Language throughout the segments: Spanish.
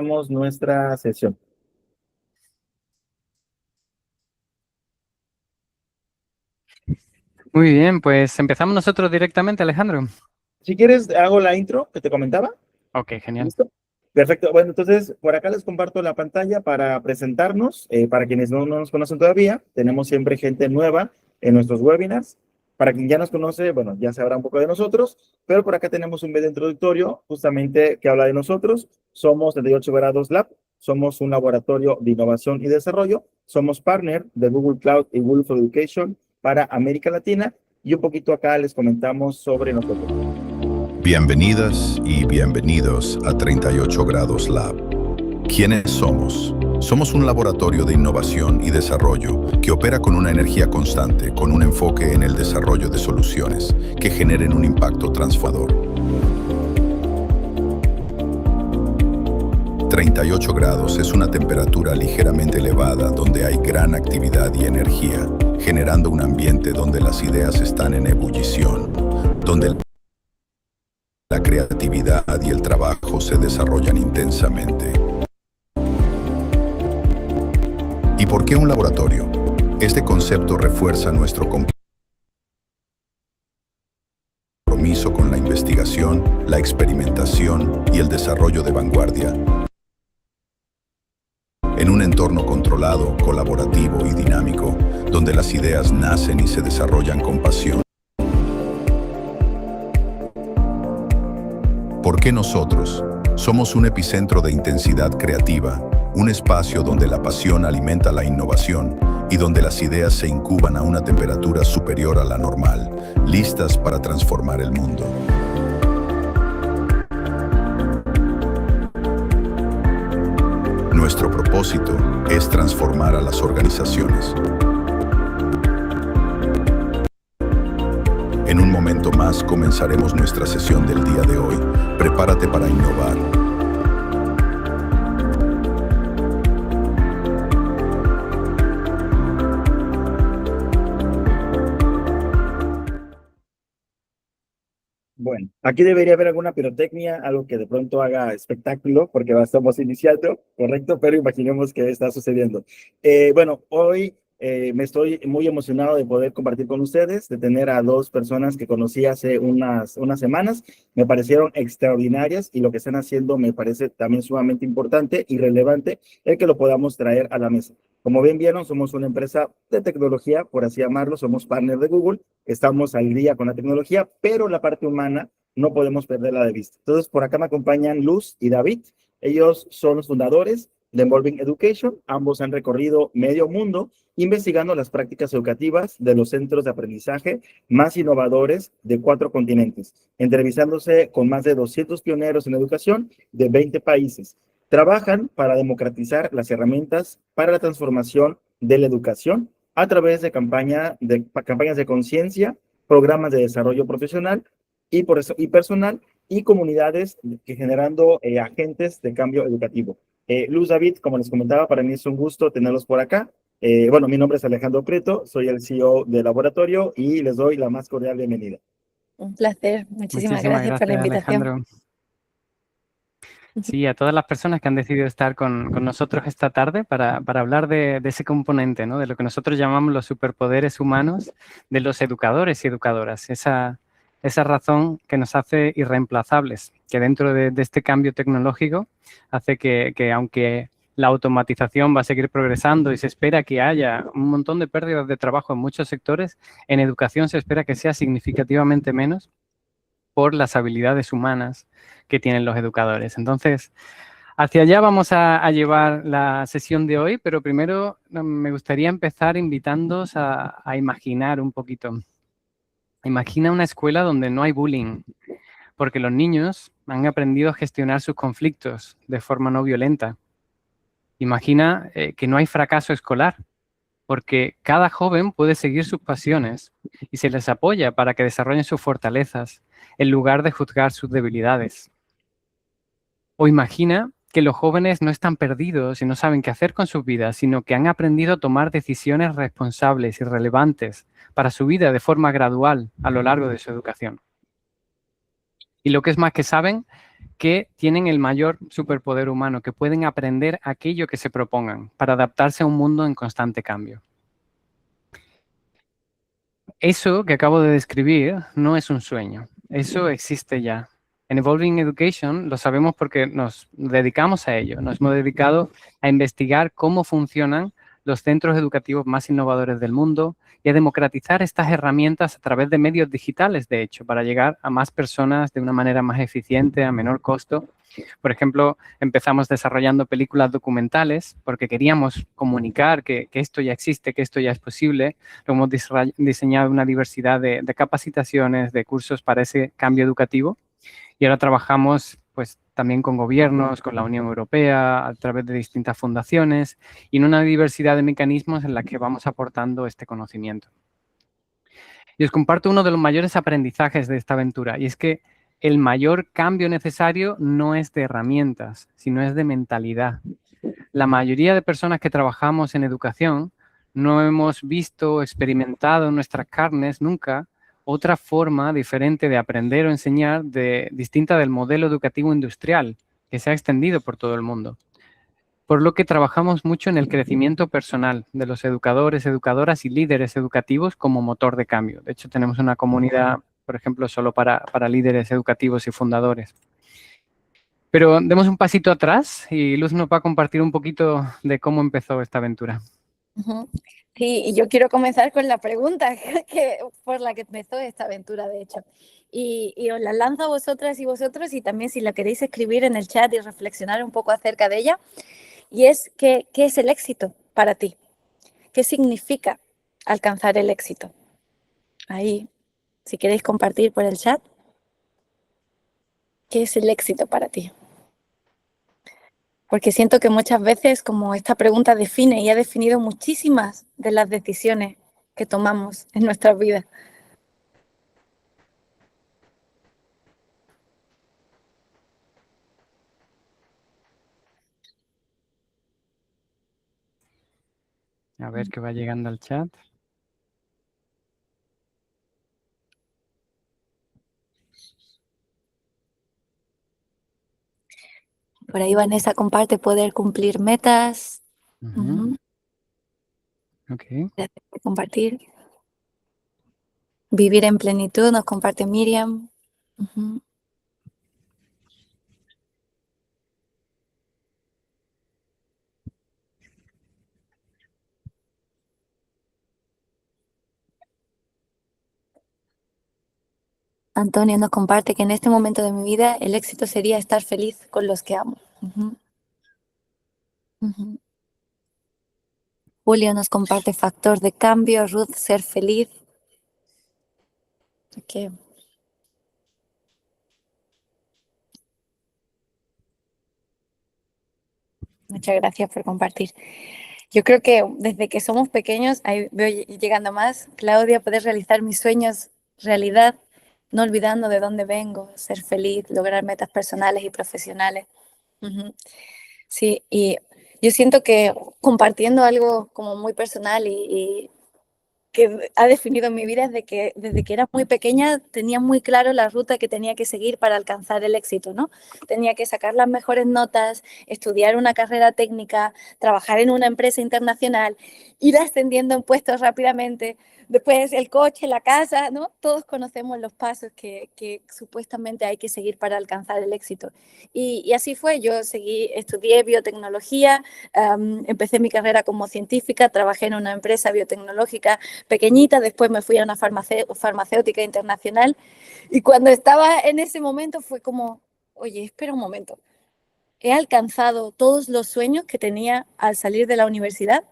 Nuestra sesión. Muy bien, pues empezamos nosotros directamente, Alejandro. Si quieres, hago la intro que te comentaba. Ok, genial. ¿Listo? Perfecto. Bueno, entonces por acá les comparto la pantalla para presentarnos. Para quienes no nos conocen todavía, tenemos siempre gente nueva en nuestros webinars. Para quien ya nos conoce, bueno, ya sabrá un poco de nosotros, pero por acá tenemos un video introductorio justamente que habla de nosotros. Somos 38 Grados Lab, somos un laboratorio de innovación y desarrollo, somos partner de Google Cloud y Google for Education para América Latina y un poquito acá les comentamos sobre nosotros. Bienvenidas y bienvenidos a 38 Grados Lab. ¿Quiénes somos? Somos un laboratorio de innovación y desarrollo que opera con una energía constante, con un enfoque en el desarrollo de soluciones que generen un impacto transformador. 38 grados es una temperatura ligeramente elevada donde hay gran actividad y energía, generando un ambiente donde las ideas están en ebullición, donde la creatividad y el trabajo se desarrollan intensamente. ¿Y por qué un laboratorio? Este concepto refuerza nuestro compromiso con la investigación, la experimentación y el desarrollo de vanguardia, en un entorno controlado, colaborativo y dinámico, donde las ideas nacen y se desarrollan con pasión. ¿Por qué nosotros? Somos un epicentro de intensidad creativa, un espacio donde la pasión alimenta la innovación y donde las ideas se incuban a una temperatura superior a la normal, listas para transformar el mundo. Nuestro propósito es transformar a las organizaciones. En un momento más comenzaremos nuestra sesión del día de hoy. Prepárate para innovar. Bueno, aquí debería haber alguna pirotecnia, algo que de pronto haga espectáculo, porque estamos iniciando, correcto, pero imaginemos que está sucediendo. Bueno, hoy me estoy muy emocionado de poder compartir con ustedes, de tener a dos personas que conocí hace unas semanas, me parecieron extraordinarias y lo que están haciendo me parece también sumamente importante y relevante el que lo podamos traer a la mesa. Como bien vieron, somos una empresa de tecnología, por así llamarlo, somos partner de Google, estamos al día con la tecnología, pero la parte humana no podemos perderla de vista. Entonces, por acá me acompañan Luz y David. Ellos son los fundadores de Envolving Education. Ambos han recorrido medio mundo investigando las prácticas educativas de los centros de aprendizaje más innovadores de 4 continentes, entrevistándose con más de 200 pioneros en educación de 20 países. Trabajan para democratizar las herramientas para la transformación de la educación a través de campañas de conciencia, programas de desarrollo profesional y personal y comunidades que generando agentes de cambio educativo. Luz, David, como les comentaba, para mí es un gusto tenerlos por acá. Bueno, mi nombre es Alejandro Prieto, soy el CEO del laboratorio y les doy la más cordial bienvenida. Un placer, muchísimas gracias por la invitación. Alejandro. Sí, a todas las personas que han decidido estar con nosotros esta tarde para hablar de ese componente, ¿no? De lo que nosotros llamamos los superpoderes humanos de los educadores y educadoras. Esa razón que nos hace irreemplazables, que dentro de este cambio tecnológico hace que aunque la automatización va a seguir progresando y se espera que haya un montón de pérdidas de trabajo en muchos sectores, en educación se espera que sea significativamente menos por las habilidades humanas que tienen los educadores. Entonces, hacia allá vamos a llevar la sesión de hoy, pero primero me gustaría empezar invitándoos a imaginar un poquito. Imagina una escuela donde no hay bullying, porque los niños han aprendido a gestionar sus conflictos de forma no violenta. Imagina que no hay fracaso escolar, porque cada joven puede seguir sus pasiones y se les apoya para que desarrollen sus fortalezas en lugar de juzgar sus debilidades. O imagina que los jóvenes no están perdidos y no saben qué hacer con sus vidas, sino que han aprendido a tomar decisiones responsables y relevantes para su vida de forma gradual a lo largo de su educación. Y lo que es más que saben, que tienen el mayor superpoder humano, que pueden aprender aquello que se propongan para adaptarse a un mundo en constante cambio. Eso que acabo de describir no es un sueño, eso existe ya. En Evolving Education lo sabemos porque nos dedicamos a ello, nos hemos dedicado a investigar cómo funcionan los centros educativos más innovadores del mundo y a democratizar estas herramientas a través de medios digitales, de hecho, para llegar a más personas de una manera más eficiente, a menor costo. Por ejemplo, empezamos desarrollando películas documentales porque queríamos comunicar que esto ya existe, que esto ya es posible. Luego hemos diseñado una diversidad de capacitaciones, de cursos para ese cambio educativo. Y ahora trabajamos pues también con gobiernos, con la Unión Europea, a través de distintas fundaciones y en una diversidad de mecanismos en la que vamos aportando este conocimiento. Y os comparto uno de los mayores aprendizajes de esta aventura, y es que el mayor cambio necesario no es de herramientas, sino es de mentalidad. La mayoría de personas que trabajamos en educación no hemos visto o experimentado en nuestras carnes nunca otra forma diferente de aprender o enseñar distinta del modelo educativo industrial que se ha extendido por todo el mundo. Por lo que trabajamos mucho en el crecimiento personal de los educadores, educadoras y líderes educativos como motor de cambio. De hecho, tenemos una comunidad, por ejemplo, solo para líderes educativos y fundadores. Pero demos un pasito atrás y Luz nos va a compartir un poquito de cómo empezó esta aventura. Sí, y yo quiero comenzar con la pregunta por la que empezó esta aventura, de hecho. Y os la lanzo a vosotras y vosotros, y también si la queréis escribir en el chat y reflexionar un poco acerca de ella. Y es, ¿qué es el éxito para ti? ¿Qué significa alcanzar el éxito? Ahí, si queréis compartir por el chat, ¿qué es el éxito para ti? Porque siento que muchas veces como esta pregunta define y ha definido muchísimas de las decisiones que tomamos en nuestras vidas. A ver qué va llegando al chat. Por ahí Vanessa comparte poder cumplir metas. Okay. Gracias por compartir. Vivir en plenitud, nos comparte Miriam. Antonio nos comparte que en este momento de mi vida el éxito sería estar feliz con los que amo. Julio nos comparte factor de cambio, Ruth, ser feliz. Okay. Muchas gracias por compartir. Yo creo que desde que somos pequeños, ahí veo llegando más, Claudia, poder realizar mis sueños realidad, no olvidando de dónde vengo, ser feliz, lograr metas personales y profesionales. Sí, y yo siento que compartiendo algo como muy personal y que ha definido mi vida desde que era muy pequeña tenía muy claro la ruta que tenía que seguir para alcanzar el éxito, ¿no? Tenía que sacar las mejores notas, estudiar una carrera técnica, trabajar en una empresa internacional, ir ascendiendo en puestos rápidamente, después el coche, la casa, ¿no? Todos conocemos los pasos que supuestamente hay que seguir para alcanzar el éxito. Y así fue, yo estudié biotecnología, empecé mi carrera como científica, trabajé en una empresa biotecnológica pequeñita, después me fui a una farmacéutica internacional y cuando estaba en ese momento fue como, oye, espera un momento, he alcanzado todos los sueños que tenía al salir de la universidad,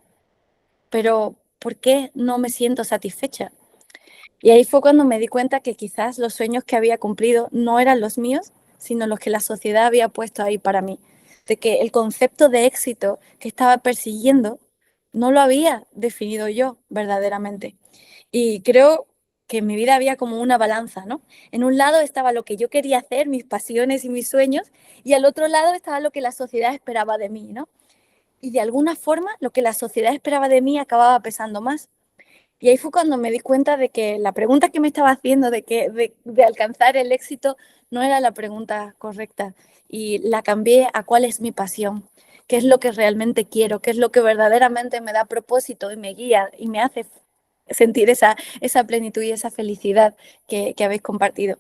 pero ¿por qué no me siento satisfecha? Y ahí fue cuando me di cuenta que quizás los sueños que había cumplido no eran los míos, sino los que la sociedad había puesto ahí para mí, de que el concepto de éxito que estaba persiguiendo no lo había definido yo verdaderamente. Y creo que en mi vida había como una balanza, ¿no? En un lado estaba lo que yo quería hacer, mis pasiones y mis sueños, y al otro lado estaba lo que la sociedad esperaba de mí, ¿no? Y de alguna forma lo que la sociedad esperaba de mí acababa pesando más. Y ahí fue cuando me di cuenta de que la pregunta que me estaba haciendo de alcanzar el éxito no era la pregunta correcta. Y la cambié a cuál es mi pasión, qué es lo que realmente quiero, qué es lo que verdaderamente me da propósito y me guía y me hace sentir esa plenitud y esa felicidad que habéis compartido.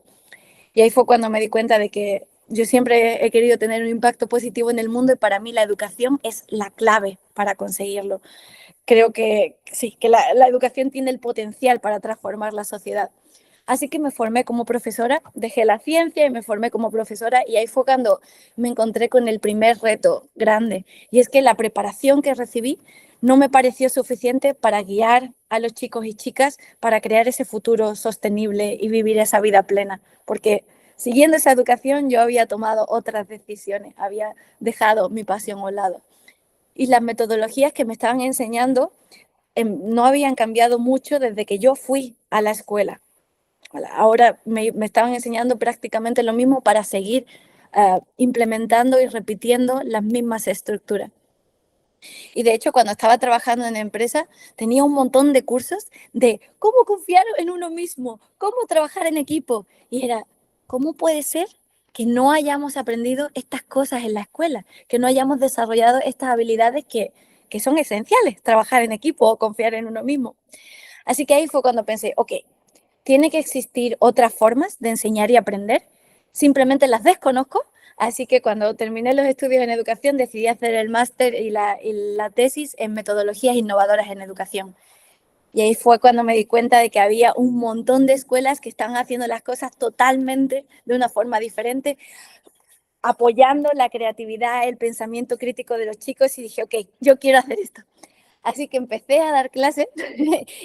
Y ahí fue cuando me di cuenta de que yo siempre he querido tener un impacto positivo en el mundo y para mí la educación es la clave para conseguirlo. Creo que sí, que la educación tiene el potencial para transformar la sociedad. Así que me formé como profesora, dejé la ciencia y me formé como profesora y ahí fue cuando me encontré con el primer reto grande. Y es que la preparación que recibí no me pareció suficiente para guiar a los chicos y chicas para crear ese futuro sostenible y vivir esa vida plena. Porque siguiendo esa educación yo había tomado otras decisiones, había dejado mi pasión a un lado. Y las metodologías que me estaban enseñando no habían cambiado mucho desde que yo fui a la escuela. Ahora me estaban enseñando prácticamente lo mismo para seguir implementando y repitiendo las mismas estructuras. Y de hecho, cuando estaba trabajando en la empresa, tenía un montón de cursos de cómo confiar en uno mismo, cómo trabajar en equipo. Y era, ¿cómo puede ser que no hayamos aprendido estas cosas en la escuela? Que no hayamos desarrollado estas habilidades que son esenciales, trabajar en equipo o confiar en uno mismo. Así que ahí fue cuando pensé, ok, tiene que existir otras formas de enseñar y aprender, simplemente las desconozco, así que cuando terminé los estudios en educación decidí hacer el máster y la tesis en metodologías innovadoras en educación. Y ahí fue cuando me di cuenta de que había un montón de escuelas que estaban haciendo las cosas totalmente de una forma diferente, apoyando la creatividad, el pensamiento crítico de los chicos y dije, ok, yo quiero hacer esto. Así que empecé a dar clases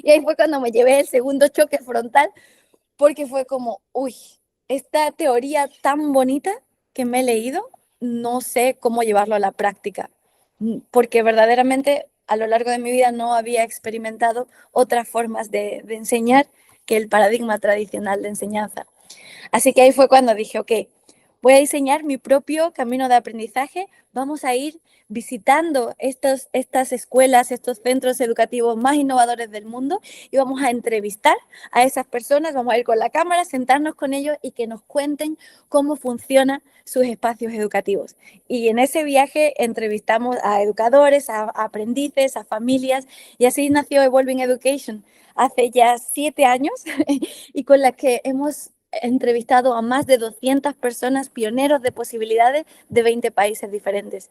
y ahí fue cuando me llevé el segundo choque frontal porque fue como, uy, esta teoría tan bonita que me he leído, no sé cómo llevarlo a la práctica, porque verdaderamente a lo largo de mi vida no había experimentado otras formas de enseñar que el paradigma tradicional de enseñanza. Así que ahí fue cuando dije, ok, voy a diseñar mi propio camino de aprendizaje, vamos a ir visitando estas escuelas, estos centros educativos más innovadores del mundo y vamos a entrevistar a esas personas, vamos a ir con la cámara, sentarnos con ellos y que nos cuenten cómo funcionan sus espacios educativos. Y en ese viaje entrevistamos a educadores, a aprendices, a familias y así nació Evolving Education hace ya 7 años y con la que hemos entrevistado a más de 200 personas, pioneros de posibilidades de 20 países diferentes.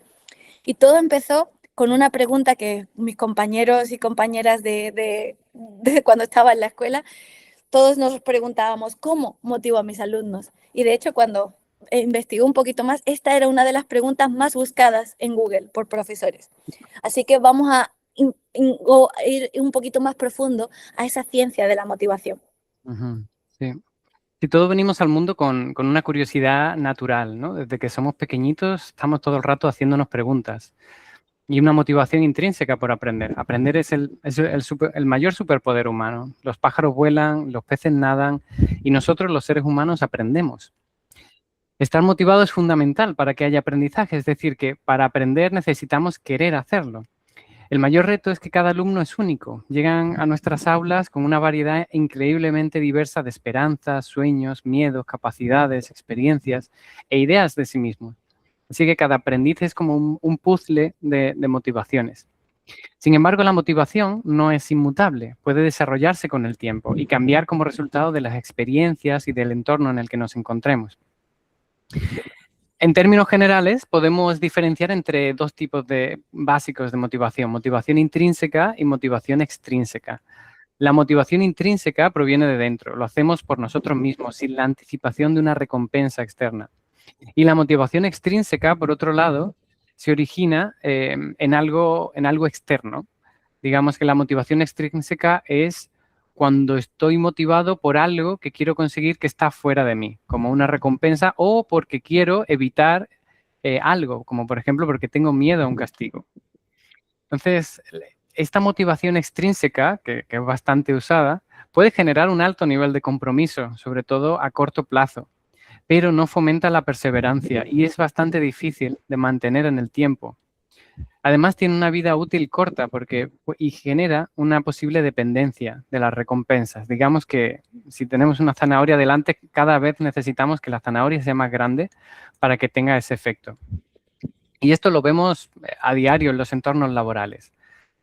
Y todo empezó con una pregunta que mis compañeros y compañeras de cuando estaba en la escuela, todos nos preguntábamos, ¿cómo motivo a mis alumnos? Y de hecho, cuando investigué un poquito más, esta era una de las preguntas más buscadas en Google por profesores. Así que vamos a ir un poquito más profundo a esa ciencia de la motivación. Sí. Si todos venimos al mundo con una curiosidad natural, ¿no? Desde que somos pequeñitos estamos todo el rato haciéndonos preguntas y una motivación intrínseca por aprender. Aprender es el mayor superpoder humano. Los pájaros vuelan, los peces nadan y nosotros los seres humanos aprendemos. Estar motivado es fundamental para que haya aprendizaje, es decir, que para aprender necesitamos querer hacerlo. El mayor reto es que cada alumno es único. Llegan a nuestras aulas con una variedad increíblemente diversa de esperanzas, sueños, miedos, capacidades, experiencias e ideas de sí mismos. Así que cada aprendiz es como un puzzle de motivaciones. Sin embargo, la motivación no es inmutable, puede desarrollarse con el tiempo y cambiar como resultado de las experiencias y del entorno en el que nos encontremos. En términos generales, podemos diferenciar entre dos tipos básicos de motivación, motivación intrínseca y motivación extrínseca. La motivación intrínseca proviene de dentro, lo hacemos por nosotros mismos, sin la anticipación de una recompensa externa. Y la motivación extrínseca, por otro lado, se origina en algo externo. Digamos que la motivación extrínseca es cuando estoy motivado por algo que quiero conseguir que está fuera de mí, como una recompensa o porque quiero evitar algo, como por ejemplo porque tengo miedo a un castigo. Entonces, esta motivación extrínseca, que es bastante usada, puede generar un alto nivel de compromiso, sobre todo a corto plazo, pero no fomenta la perseverancia y es bastante difícil de mantener en el tiempo. Además, tiene una vida útil corta y genera una posible dependencia de las recompensas. Digamos que si tenemos una zanahoria delante, cada vez necesitamos que la zanahoria sea más grande para que tenga ese efecto. Y esto lo vemos a diario en los entornos laborales,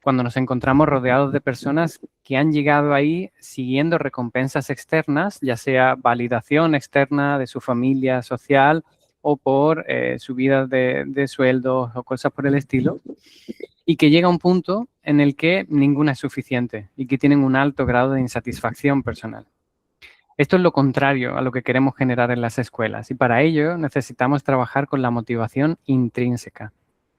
cuando nos encontramos rodeados de personas que han llegado ahí siguiendo recompensas externas, ya sea validación externa de su familia social o por subidas de sueldos o cosas por el estilo, y que llega un punto en el que ninguna es suficiente y que tienen un alto grado de insatisfacción personal. Esto es lo contrario a lo que queremos generar en las escuelas y para ello necesitamos trabajar con la motivación intrínseca.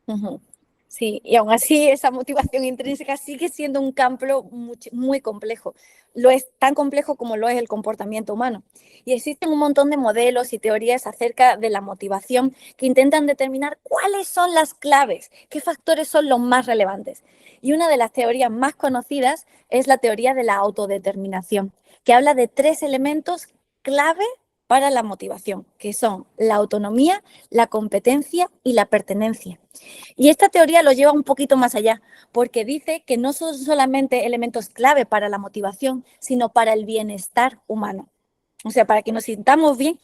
Ujú. Sí, y aún así esa motivación intrínseca sigue siendo un campo muy complejo. Lo es tan complejo como lo es el comportamiento humano. Y existen un montón de modelos y teorías acerca de la motivación que intentan determinar cuáles son las claves, qué factores son los más relevantes. Y una de las teorías más conocidas es la teoría de la autodeterminación, que habla de 3 elementos clave para la motivación, que son la autonomía, la competencia y la pertenencia. Y esta teoría lo lleva un poquito más allá, porque dice que no son solamente elementos clave para la motivación, sino para el bienestar humano. O sea, para que nos sintamos bien,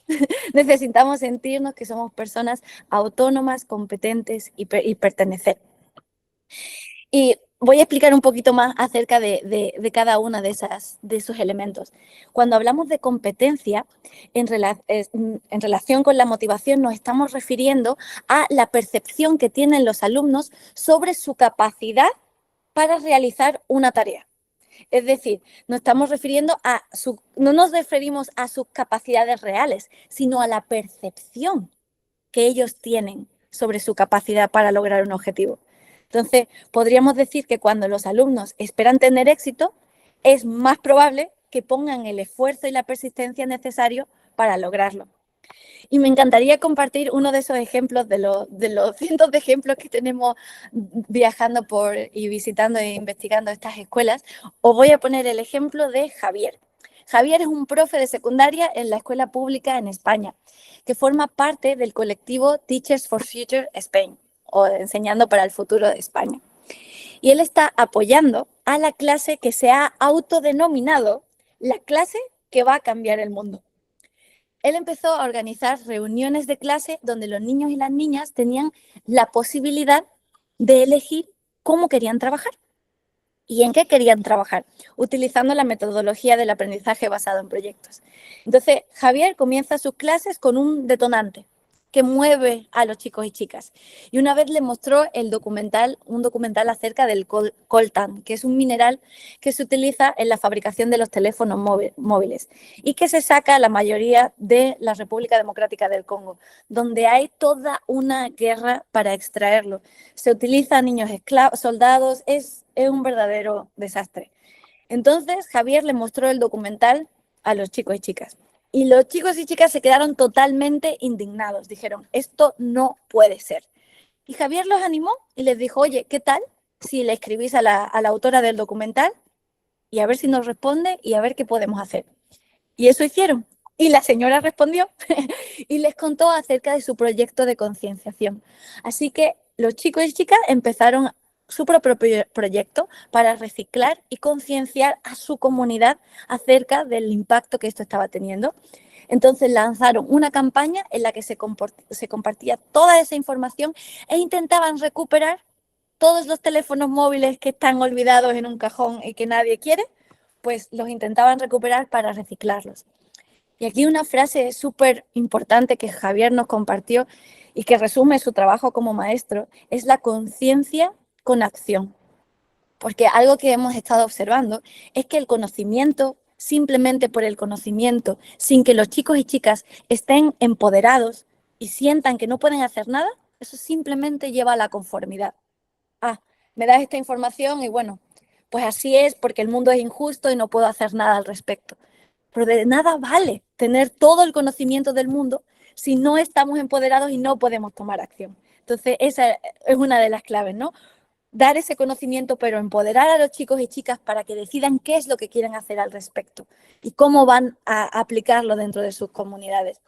necesitamos sentirnos que somos personas autónomas, competentes y pertenecer. Y voy a explicar un poquito más acerca de cada una de esos elementos. Cuando hablamos de competencia, en relación con la motivación, nos estamos refiriendo a la percepción que tienen los alumnos sobre su capacidad para realizar una tarea. Es decir, no nos referimos a sus capacidades reales, sino a la percepción que ellos tienen sobre su capacidad para lograr un objetivo. Entonces, podríamos decir que cuando los alumnos esperan tener éxito, es más probable que pongan el esfuerzo y la persistencia necesario para lograrlo. Y me encantaría compartir uno de esos ejemplos, de los cientos de ejemplos que tenemos viajando y visitando e investigando estas escuelas. Os voy a poner el ejemplo de Javier. Javier es un profe de secundaria en la escuela pública en España, que forma parte del colectivo Teachers for Future Spain, o Enseñando para el Futuro de España. Y él está apoyando a la clase que se ha autodenominado la clase que va a cambiar el mundo. Él empezó a organizar reuniones de clase donde los niños y las niñas tenían la posibilidad de elegir cómo querían trabajar y en qué querían trabajar, utilizando la metodología del aprendizaje basado en proyectos. Entonces, Javier comienza sus clases con un detonante que mueve a los chicos y chicas. Y una vez le mostró un documental acerca del coltan, que es un mineral que se utiliza en la fabricación de los teléfonos móviles y que se saca la mayoría de la República Democrática del Congo, donde hay toda una guerra para extraerlo. Se utiliza a niños esclavos, soldados, es un verdadero desastre. Entonces, Javier le mostró el documental a los chicos y chicas. Y los chicos y chicas se quedaron totalmente indignados. Dijeron, esto no puede ser. Y Javier los animó y les dijo, oye, ¿qué tal si le escribís a la autora del documental y a ver si nos responde y a ver qué podemos hacer? Y eso hicieron. Y la señora respondió y les contó acerca de su proyecto de concienciación. Así que los chicos y chicas empezaron su propio proyecto para reciclar y concienciar a su comunidad acerca del impacto que esto estaba teniendo. Entonces lanzaron una campaña en la que se compartía toda esa información e intentaban recuperar todos los teléfonos móviles que están olvidados en un cajón y que nadie quiere, pues los intentaban recuperar para reciclarlos. Y aquí una frase súper importante que Javier nos compartió y que resume su trabajo como maestro es la conciencia con acción. Porque algo que hemos estado observando es que el conocimiento, simplemente por el conocimiento, sin que los chicos y chicas estén empoderados y sientan que no pueden hacer nada, eso simplemente lleva a la conformidad. Me das esta información y bueno, pues así es porque el mundo es injusto y no puedo hacer nada al respecto. Pero de nada vale tener todo el conocimiento del mundo si no estamos empoderados y no podemos tomar acción. Entonces, esa es una de las claves, ¿no? Dar ese conocimiento, pero empoderar a los chicos y chicas para que decidan qué es lo que quieren hacer al respecto y cómo van a aplicarlo dentro de sus comunidades.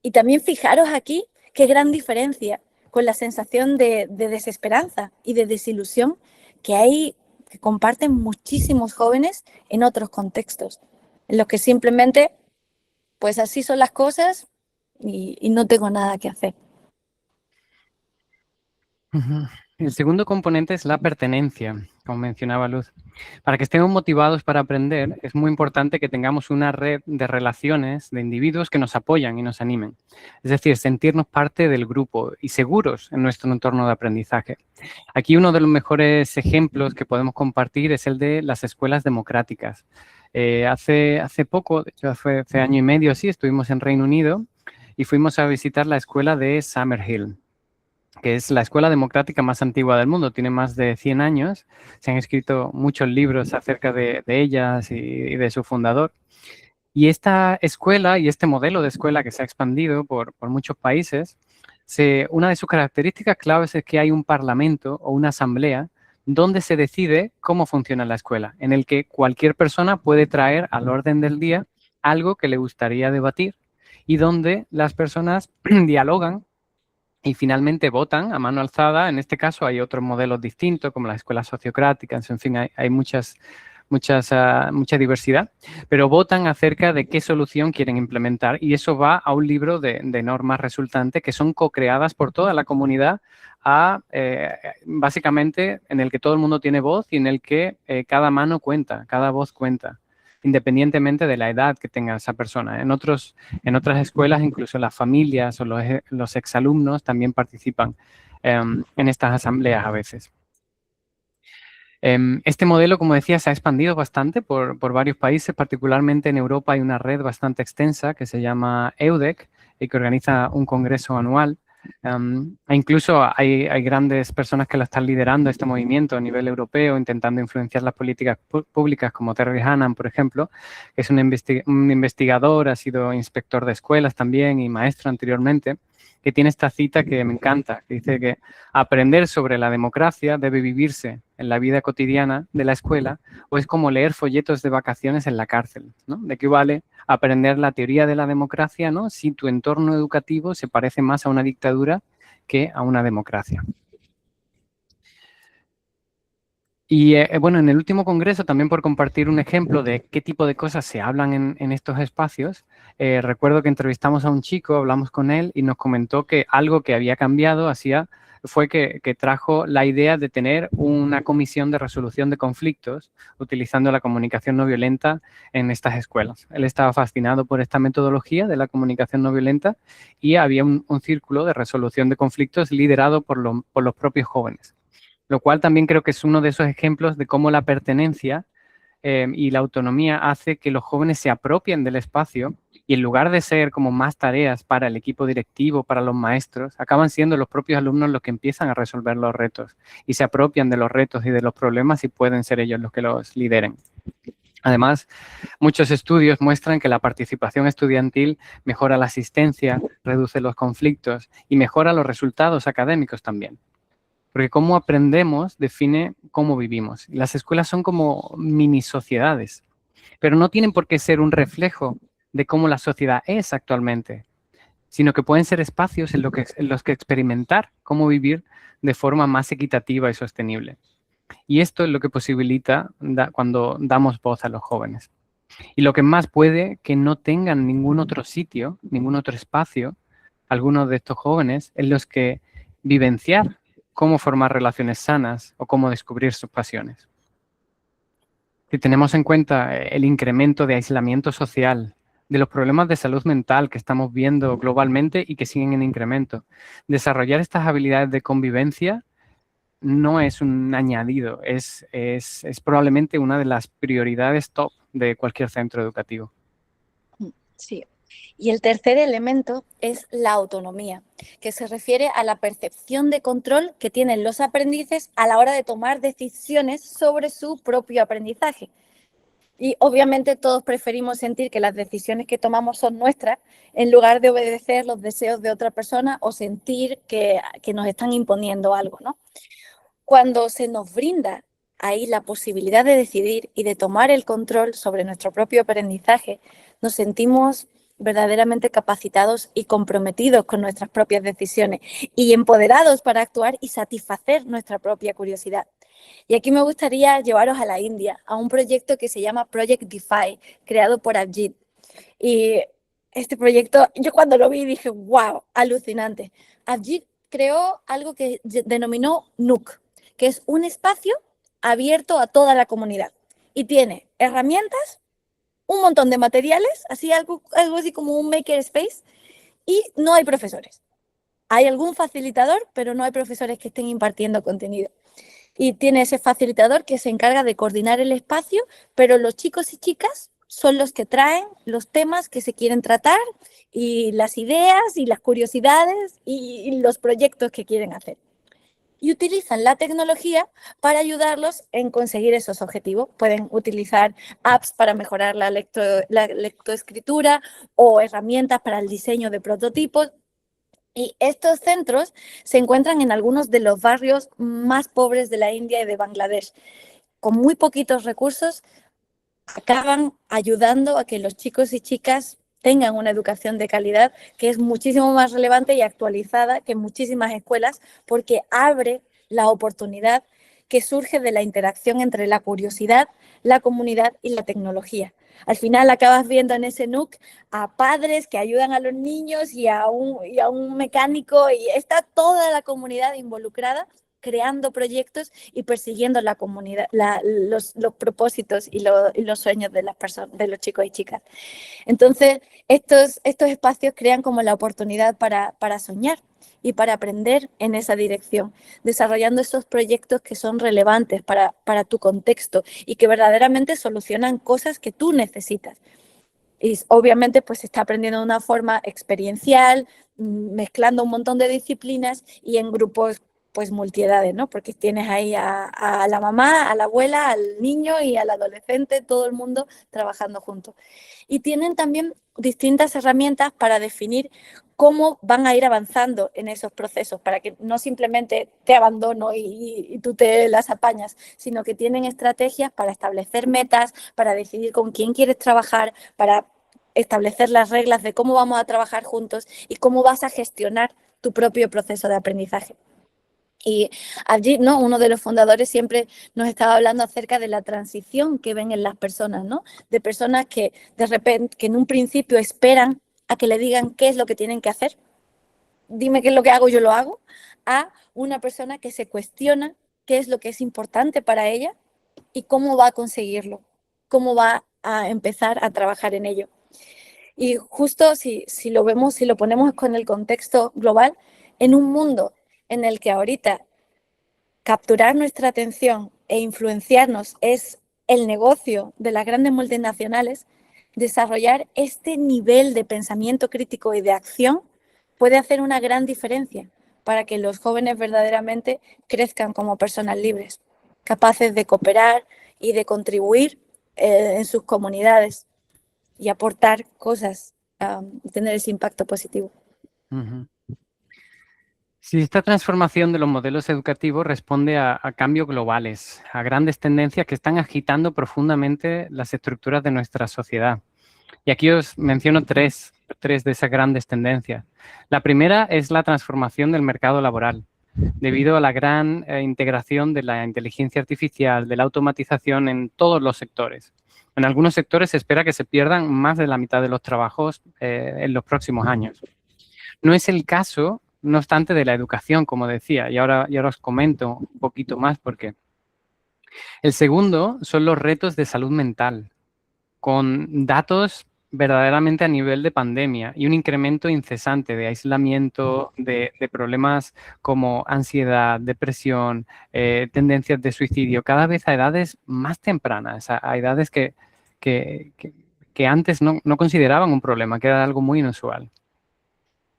Y también fijaros aquí qué gran diferencia con la sensación de desesperanza y de desilusión que comparten muchísimos jóvenes en otros contextos, en los que simplemente, pues así son las cosas y no tengo nada que hacer. El segundo componente es la pertenencia, como mencionaba Luz. Para que estemos motivados para aprender, es muy importante que tengamos una red de relaciones, de individuos que nos apoyan y nos animen. Es decir, sentirnos parte del grupo y seguros en nuestro entorno de aprendizaje. Aquí uno de los mejores ejemplos que podemos compartir es el de las escuelas democráticas. Hace poco, de hecho hace año y medio así, estuvimos en Reino Unido y fuimos a visitar la escuela de Summerhill, que es la escuela democrática más antigua del mundo, tiene más de 100 años, se han escrito muchos libros acerca de ellas y de su fundador. Y esta escuela y este modelo de escuela que se ha expandido por muchos países, una de sus características claves es que hay un parlamento o una asamblea donde se decide cómo funciona la escuela, en el que cualquier persona puede traer al orden del día algo que le gustaría debatir y donde las personas dialogan y finalmente votan a mano alzada. En este caso hay otros modelos distintos, como las escuelas sociocráticas, en fin, hay mucha diversidad, pero votan acerca de qué solución quieren implementar y eso va a un libro de normas resultantes que son co-creadas por toda la comunidad, básicamente en el que todo el mundo tiene voz y en el que cada mano cuenta, cada voz cuenta, independientemente de la edad que tenga esa persona. En otras escuelas, incluso las familias o los exalumnos también participan en estas asambleas a veces. Este modelo, como decía, se ha expandido bastante por varios países, particularmente en Europa hay una red bastante extensa que se llama EUDEC y que organiza un congreso anual. E incluso hay grandes personas que lo están liderando este movimiento a nivel europeo, intentando influenciar las políticas públicas, como Terry Hannan, por ejemplo, que es un investigador, ha sido inspector de escuelas también y maestro anteriormente, que tiene esta cita que me encanta, que dice que aprender sobre la democracia debe vivirse en la vida cotidiana de la escuela o es como leer folletos de vacaciones en la cárcel, ¿no? ¿De qué vale aprender la teoría de la democracia, ¿no?, si tu entorno educativo se parece más a una dictadura que a una democracia? Y bueno, en el último congreso, también por compartir un ejemplo de qué tipo de cosas se hablan en estos espacios, recuerdo que entrevistamos a un chico, hablamos con él y nos comentó que algo que había cambiado fue que trajo la idea de tener una comisión de resolución de conflictos utilizando la comunicación no violenta en estas escuelas. Él estaba fascinado por esta metodología de la comunicación no violenta y había un círculo de resolución de conflictos liderado por los propios jóvenes. Lo cual también creo que es uno de esos ejemplos de cómo la pertenencia y la autonomía hace que los jóvenes se apropien del espacio y en lugar de ser como más tareas para el equipo directivo, para los maestros, acaban siendo los propios alumnos los que empiezan a resolver los retos y se apropian de los retos y de los problemas y pueden ser ellos los que los lideren. Además, muchos estudios muestran que la participación estudiantil mejora la asistencia, reduce los conflictos y mejora los resultados académicos también. Porque cómo aprendemos define cómo vivimos. Las escuelas son como mini sociedades, pero no tienen por qué ser un reflejo de cómo la sociedad es actualmente, sino que pueden ser espacios en los que experimentar cómo vivir de forma más equitativa y sostenible. Y esto es lo que posibilita cuando damos voz a los jóvenes. Y lo que más puede que no tengan ningún otro sitio, ningún otro espacio, algunos de estos jóvenes, en los que vivenciar cómo formar relaciones sanas o cómo descubrir sus pasiones. Si tenemos en cuenta el incremento de aislamiento social, de los problemas de salud mental que estamos viendo globalmente y que siguen en incremento, desarrollar estas habilidades de convivencia no es un añadido, es probablemente una de las prioridades top de cualquier centro educativo. Sí. Y el tercer elemento es la autonomía, que se refiere a la percepción de control que tienen los aprendices a la hora de tomar decisiones sobre su propio aprendizaje. Y obviamente todos preferimos sentir que las decisiones que tomamos son nuestras en lugar de obedecer los deseos de otra persona o sentir que nos están imponiendo algo, ¿no? Cuando se nos brinda ahí la posibilidad de decidir y de tomar el control sobre nuestro propio aprendizaje, nos sentimos verdaderamente capacitados y comprometidos con nuestras propias decisiones y empoderados para actuar y satisfacer nuestra propia curiosidad. Y aquí me gustaría llevaros a la India, a un proyecto que se llama Project Defy, creado por Abhijit. Y este proyecto, yo cuando lo vi dije, wow, alucinante. Abhijit creó algo que denominó Nook, que es un espacio abierto a toda la comunidad. Y tiene herramientas, un montón de materiales, así algo así como un makerspace, y no hay profesores. Hay algún facilitador, pero no hay profesores que estén impartiendo contenido. Y tiene ese facilitador que se encarga de coordinar el espacio, pero los chicos y chicas son los que traen los temas que se quieren tratar y las ideas y las curiosidades y los proyectos que quieren hacer. Y utilizan la tecnología para ayudarlos en conseguir esos objetivos. Pueden utilizar apps para mejorar la lectoescritura o herramientas para el diseño de prototipos. Y estos centros se encuentran en algunos de los barrios más pobres de la India y de Bangladesh. Con muy poquitos recursos acaban ayudando a que los chicos y chicas tengan una educación de calidad que es muchísimo más relevante y actualizada que en muchísimas escuelas, porque abre la oportunidad que surge de la interacción entre la curiosidad, la comunidad y la tecnología. Al final acabas viendo en ese NUC a padres que ayudan a los niños y a un mecánico, y está toda la comunidad involucrada creando proyectos y persiguiendo la comunidad, los propósitos y los sueños de las personas, de los chicos y chicas. Entonces, estos espacios crean como la oportunidad para soñar y para aprender en esa dirección, desarrollando esos proyectos que son relevantes para tu contexto y que verdaderamente solucionan cosas que tú necesitas. Y obviamente pues se está aprendiendo de una forma experiencial, mezclando un montón de disciplinas y en grupos pues multiedades, ¿no? Porque tienes ahí a la mamá, a la abuela, al niño y al adolescente, todo el mundo trabajando juntos. Y tienen también distintas herramientas para definir cómo van a ir avanzando en esos procesos, para que no simplemente te abandono y tú te las apañas, sino que tienen estrategias para establecer metas, para decidir con quién quieres trabajar, para establecer las reglas de cómo vamos a trabajar juntos y cómo vas a gestionar tu propio proceso de aprendizaje. Y allí, ¿no? Uno de los fundadores siempre nos estaba hablando acerca de la transición que ven en las personas, ¿no? De personas que de repente, que en un principio esperan a que le digan qué es lo que tienen que hacer. Dime qué es lo que hago, yo lo hago. A una persona que se cuestiona qué es lo que es importante para ella y cómo va a conseguirlo, cómo va a empezar a trabajar en ello. Y justo si lo vemos, si lo ponemos con el contexto global, en un mundo en el que ahorita capturar nuestra atención e influenciarnos es el negocio de las grandes multinacionales, desarrollar este nivel de pensamiento crítico y de acción puede hacer una gran diferencia para que los jóvenes verdaderamente crezcan como personas libres, capaces de cooperar y de contribuir en sus comunidades y aportar cosas, tener ese impacto positivo. Uh-huh. Sí, esta transformación de los modelos educativos responde a cambios globales, a grandes tendencias que están agitando profundamente las estructuras de nuestra sociedad. Y aquí os menciono tres de esas grandes tendencias. La primera es la transformación del mercado laboral, debido a la gran integración de la inteligencia artificial, de la automatización en todos los sectores. En algunos sectores se espera que se pierdan más de la mitad de los trabajos en los próximos años. No es el caso, no obstante, de la educación, como decía, y ahora os comento un poquito más por qué. El segundo son los retos de salud mental, con datos verdaderamente a nivel de pandemia y un incremento incesante de aislamiento, de problemas como ansiedad, depresión, tendencias de suicidio, cada vez a edades más tempranas, a edades que antes no consideraban un problema, que era algo muy inusual.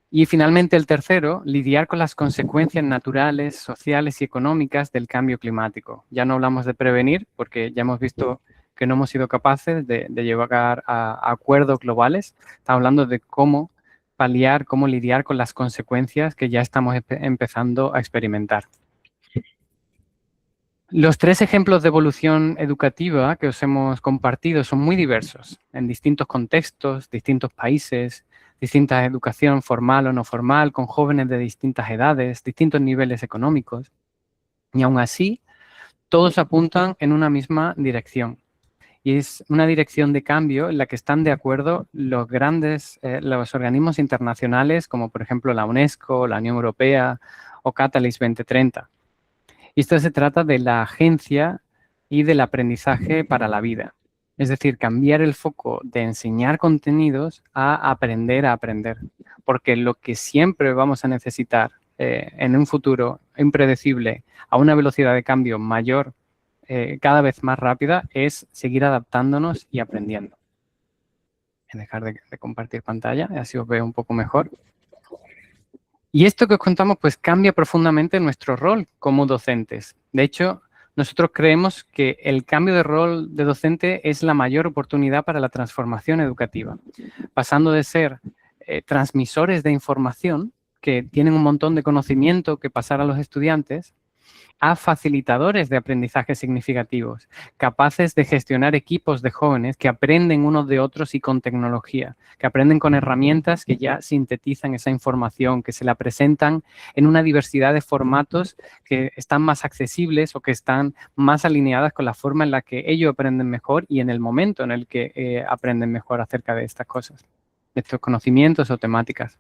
Y finalmente el tercero, lidiar con las consecuencias naturales, sociales y económicas del cambio climático. Ya no hablamos de prevenir, porque ya hemos visto que no hemos sido capaces de llegar a acuerdos globales. Estamos hablando de cómo paliar, cómo lidiar con las consecuencias que ya estamos empezando a experimentar. Los 3 ejemplos de evolución educativa que os hemos compartido son muy diversos, en distintos contextos, distintos países, distinta educación formal o no formal, con jóvenes de distintas edades, distintos niveles económicos. Y aún así, todos apuntan en una misma dirección. Y es una dirección de cambio en la que están de acuerdo los los organismos internacionales, como por ejemplo la UNESCO, la Unión Europea o Catalyst 2030. Y esto se trata de la agencia y del aprendizaje para la vida. Es decir, cambiar el foco de enseñar contenidos a aprender. Porque lo que siempre vamos a necesitar en un futuro impredecible, a una velocidad de cambio mayor, cada vez más rápida, es seguir adaptándonos y aprendiendo. Voy a dejar de compartir pantalla, así os veo un poco mejor. Y esto que os contamos pues cambia profundamente nuestro rol como docentes. De hecho, nosotros creemos que el cambio de rol de docente es la mayor oportunidad para la transformación educativa, pasando de ser transmisores de información que tienen un montón de conocimiento que pasar a los estudiantes, a facilitadores de aprendizaje significativos, capaces de gestionar equipos de jóvenes que aprenden unos de otros y con tecnología, que aprenden con herramientas que ya sintetizan esa información, que se la presentan en una diversidad de formatos que están más accesibles o que están más alineadas con la forma en la que ellos aprenden mejor y en el momento en el que aprenden mejor acerca de estas cosas, de estos conocimientos o temáticas.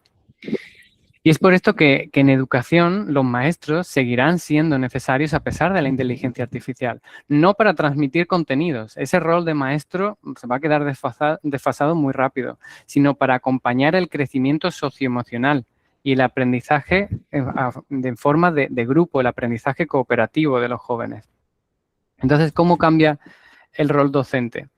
Y es por esto que en educación los maestros seguirán siendo necesarios a pesar de la inteligencia artificial. No para transmitir contenidos, ese rol de maestro se va a quedar desfasado muy rápido, sino para acompañar el crecimiento socioemocional y el aprendizaje de forma de grupo, el aprendizaje cooperativo de los jóvenes. Entonces, ¿cómo cambia el rol docente?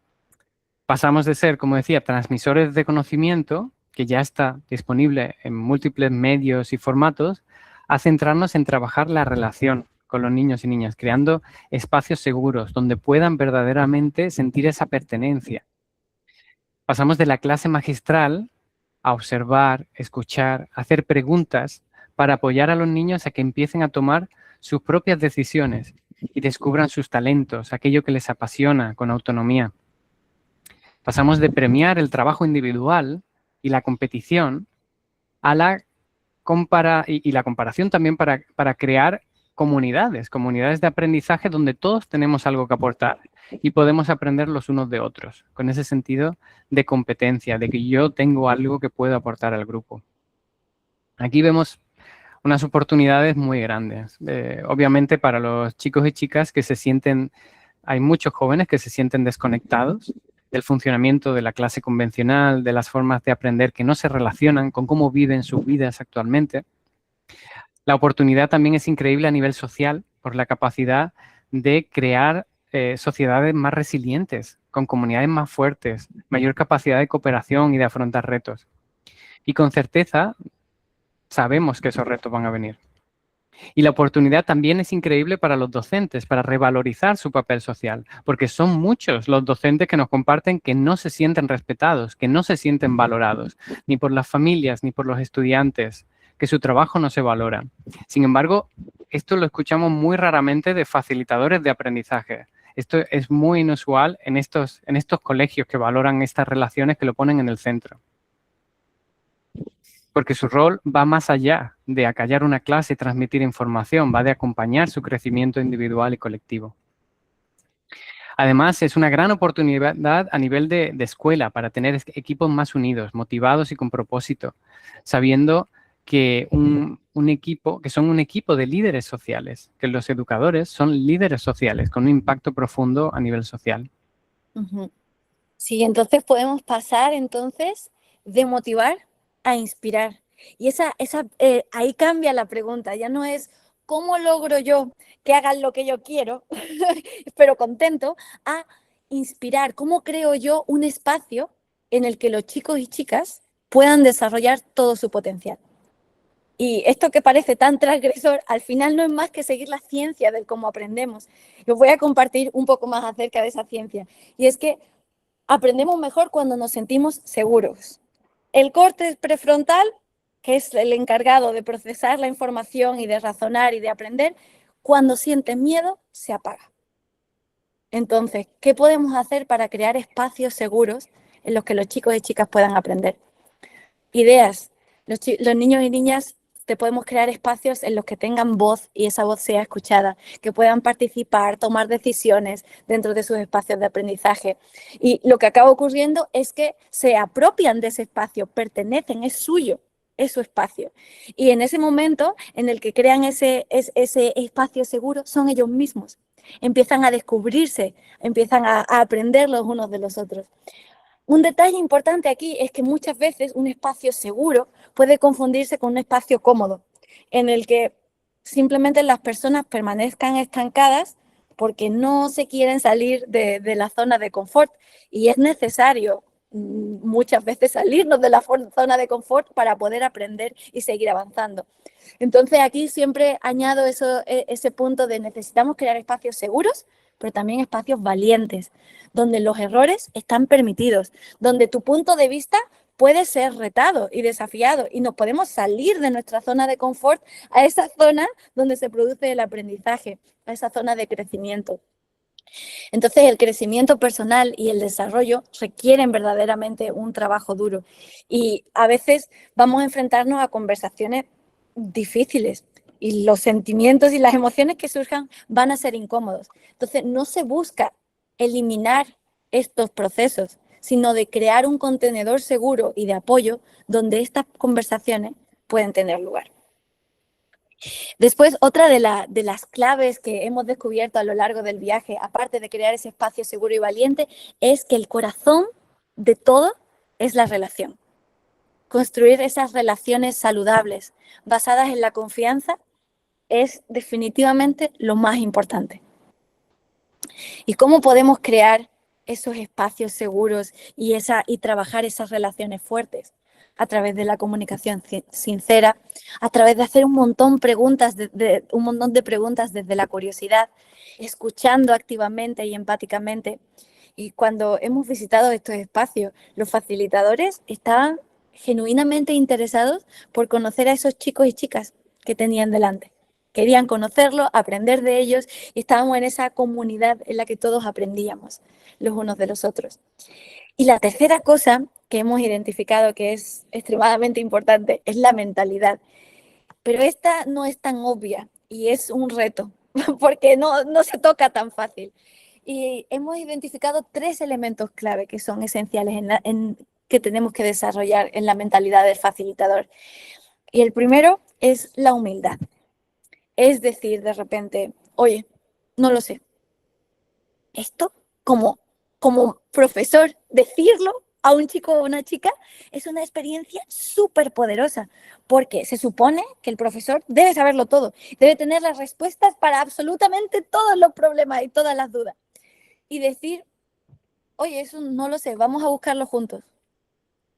Pasamos de ser, como decía, transmisores de conocimiento, que ya está disponible en múltiples medios y formatos, a centrarnos en trabajar la relación con los niños y niñas, creando espacios seguros donde puedan verdaderamente sentir esa pertenencia. Pasamos de la clase magistral a observar, escuchar, hacer preguntas para apoyar a los niños a que empiecen a tomar sus propias decisiones y descubran sus talentos, aquello que les apasiona con autonomía. Pasamos de premiar el trabajo individual y la competición a la comparación también para crear comunidades de aprendizaje donde todos tenemos algo que aportar y podemos aprender los unos de otros, con ese sentido de competencia, de que yo tengo algo que puedo aportar al grupo. Aquí vemos unas oportunidades muy grandes, obviamente para los chicos y chicas que se sienten, hay muchos jóvenes que se sienten desconectados del funcionamiento de la clase convencional, de las formas de aprender que no se relacionan con cómo viven sus vidas actualmente. La oportunidad también es increíble a nivel social por la capacidad de crear sociedades más resilientes, con comunidades más fuertes, mayor capacidad de cooperación y de afrontar retos. Y con certeza sabemos que esos retos van a venir. Y la oportunidad también es increíble para los docentes, para revalorizar su papel social, porque son muchos los docentes que nos comparten que no se sienten respetados, que no se sienten valorados, ni por las familias, ni por los estudiantes, que su trabajo no se valora. Sin embargo, esto lo escuchamos muy raramente de facilitadores de aprendizaje. Esto es muy inusual en estos colegios que valoran estas relaciones, que lo ponen en el centro. Porque su rol va más allá de acallar una clase y transmitir información, va de acompañar su crecimiento individual y colectivo. Además, es una gran oportunidad a nivel de escuela para tener equipos más unidos, motivados y con propósito, sabiendo que que son un equipo de líderes sociales, que los educadores son líderes sociales con un impacto profundo a nivel social. Sí, entonces podemos pasar de motivar a inspirar. Y ahí cambia la pregunta, ya no es ¿cómo logro yo que hagan lo que yo quiero, pero contento? A inspirar, ¿cómo creo yo un espacio en el que los chicos y chicas puedan desarrollar todo su potencial? Y esto que parece tan transgresor, al final no es más que seguir la ciencia del cómo aprendemos. Os voy a compartir un poco más acerca de esa ciencia. Y es que aprendemos mejor cuando nos sentimos seguros. El córtex prefrontal, que es el encargado de procesar la información y de razonar y de aprender, Cuando sienten miedo, se apaga. Entonces, ¿qué podemos hacer para crear espacios seguros en los que los chicos y chicas puedan aprender? Ideas. Los niños y niñas te podemos crear espacios en los que tengan voz y esa voz sea escuchada, que puedan participar, tomar decisiones dentro de sus espacios de aprendizaje. Y lo que acaba ocurriendo es que se apropian de ese espacio, pertenecen, es suyo, es su espacio. Y en ese momento en el que crean ese espacio seguro, son ellos mismos. Empiezan a descubrirse, empiezan a aprender los unos de los otros. Un detalle importante aquí es que muchas veces un espacio seguro puede confundirse con un espacio cómodo, en el que simplemente las personas permanezcan estancadas porque no se quieren salir de la zona de confort. Y es necesario muchas veces salirnos de la zona de confort para poder aprender y seguir avanzando. Entonces aquí siempre añado ese punto de necesitamos crear espacios seguros, pero también espacios valientes, donde los errores están permitidos, donde tu punto de vista puede ser retado y desafiado y nos podemos salir de nuestra zona de confort a esa zona donde se produce el aprendizaje, a esa zona de crecimiento. Entonces, el crecimiento personal y el desarrollo requieren verdaderamente un trabajo duro y a veces vamos a enfrentarnos a conversaciones difíciles y los sentimientos y las emociones que surjan van a ser incómodos. Entonces, no se busca eliminar estos procesos, sino de crear un contenedor seguro y de apoyo donde estas conversaciones pueden tener lugar. Después, otra de las claves que hemos descubierto a lo largo del viaje, aparte de crear ese espacio seguro y valiente, es que el corazón de todo es la relación. Construir esas relaciones saludables, basadas en la confianza, es definitivamente lo más importante. ¿Y cómo podemos crear esos espacios seguros y trabajar esas relaciones fuertes? A través de la comunicación sincera, a través de hacer un montón de preguntas desde la curiosidad, escuchando activamente y empáticamente. Y cuando hemos visitado estos espacios, los facilitadores estaban genuinamente interesados por conocer a esos chicos y chicas que tenían delante. Querían conocerlos, aprender de ellos y estábamos en esa comunidad en la que todos aprendíamos los unos de los otros. Y la tercera cosa que hemos identificado que es extremadamente importante es la mentalidad. Pero esta no es tan obvia y es un reto porque no se toca tan fácil. Y hemos identificado 3 elementos clave que son esenciales que tenemos que desarrollar en la mentalidad del facilitador. Y el primero es la humildad. Es decir, de repente, oye, no lo sé. Esto, como profesor, decirlo a un chico o una chica es una experiencia súper poderosa, porque se supone que el profesor debe saberlo todo, debe tener las respuestas para absolutamente todos los problemas y todas las dudas. Y decir, oye, eso no lo sé, vamos a buscarlo juntos.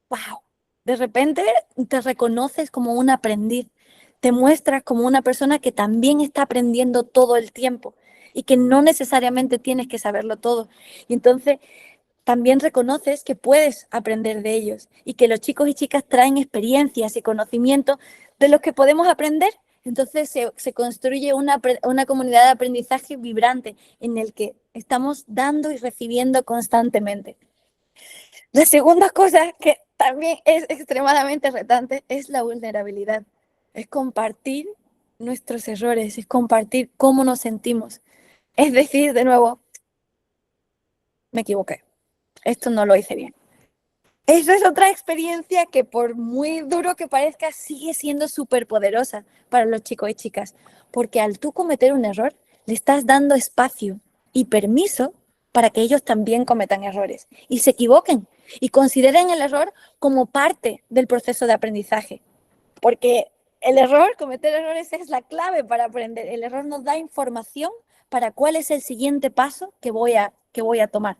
¡Wow! De repente te reconoces como un aprendiz, te muestras como una persona que también está aprendiendo todo el tiempo y que no necesariamente tienes que saberlo todo. Y entonces también reconoces que puedes aprender de ellos y que los chicos y chicas traen experiencias y conocimientos de los que podemos aprender. Entonces se construye una comunidad de aprendizaje vibrante en el que estamos dando y recibiendo constantemente. La segunda cosa que también es extremadamente retante es la vulnerabilidad. Es compartir nuestros errores, es compartir cómo nos sentimos. Es decir, de nuevo, me equivoqué. Esto no lo hice bien. Eso es otra experiencia que por muy duro que parezca sigue siendo súper poderosa para los chicos y chicas, porque al tú cometer un error le estás dando espacio y permiso para que ellos también cometan errores y se equivoquen y consideren el error como parte del proceso de aprendizaje, porque cometer errores es la clave para aprender. El error nos da información para cuál es el siguiente paso que voy a tomar.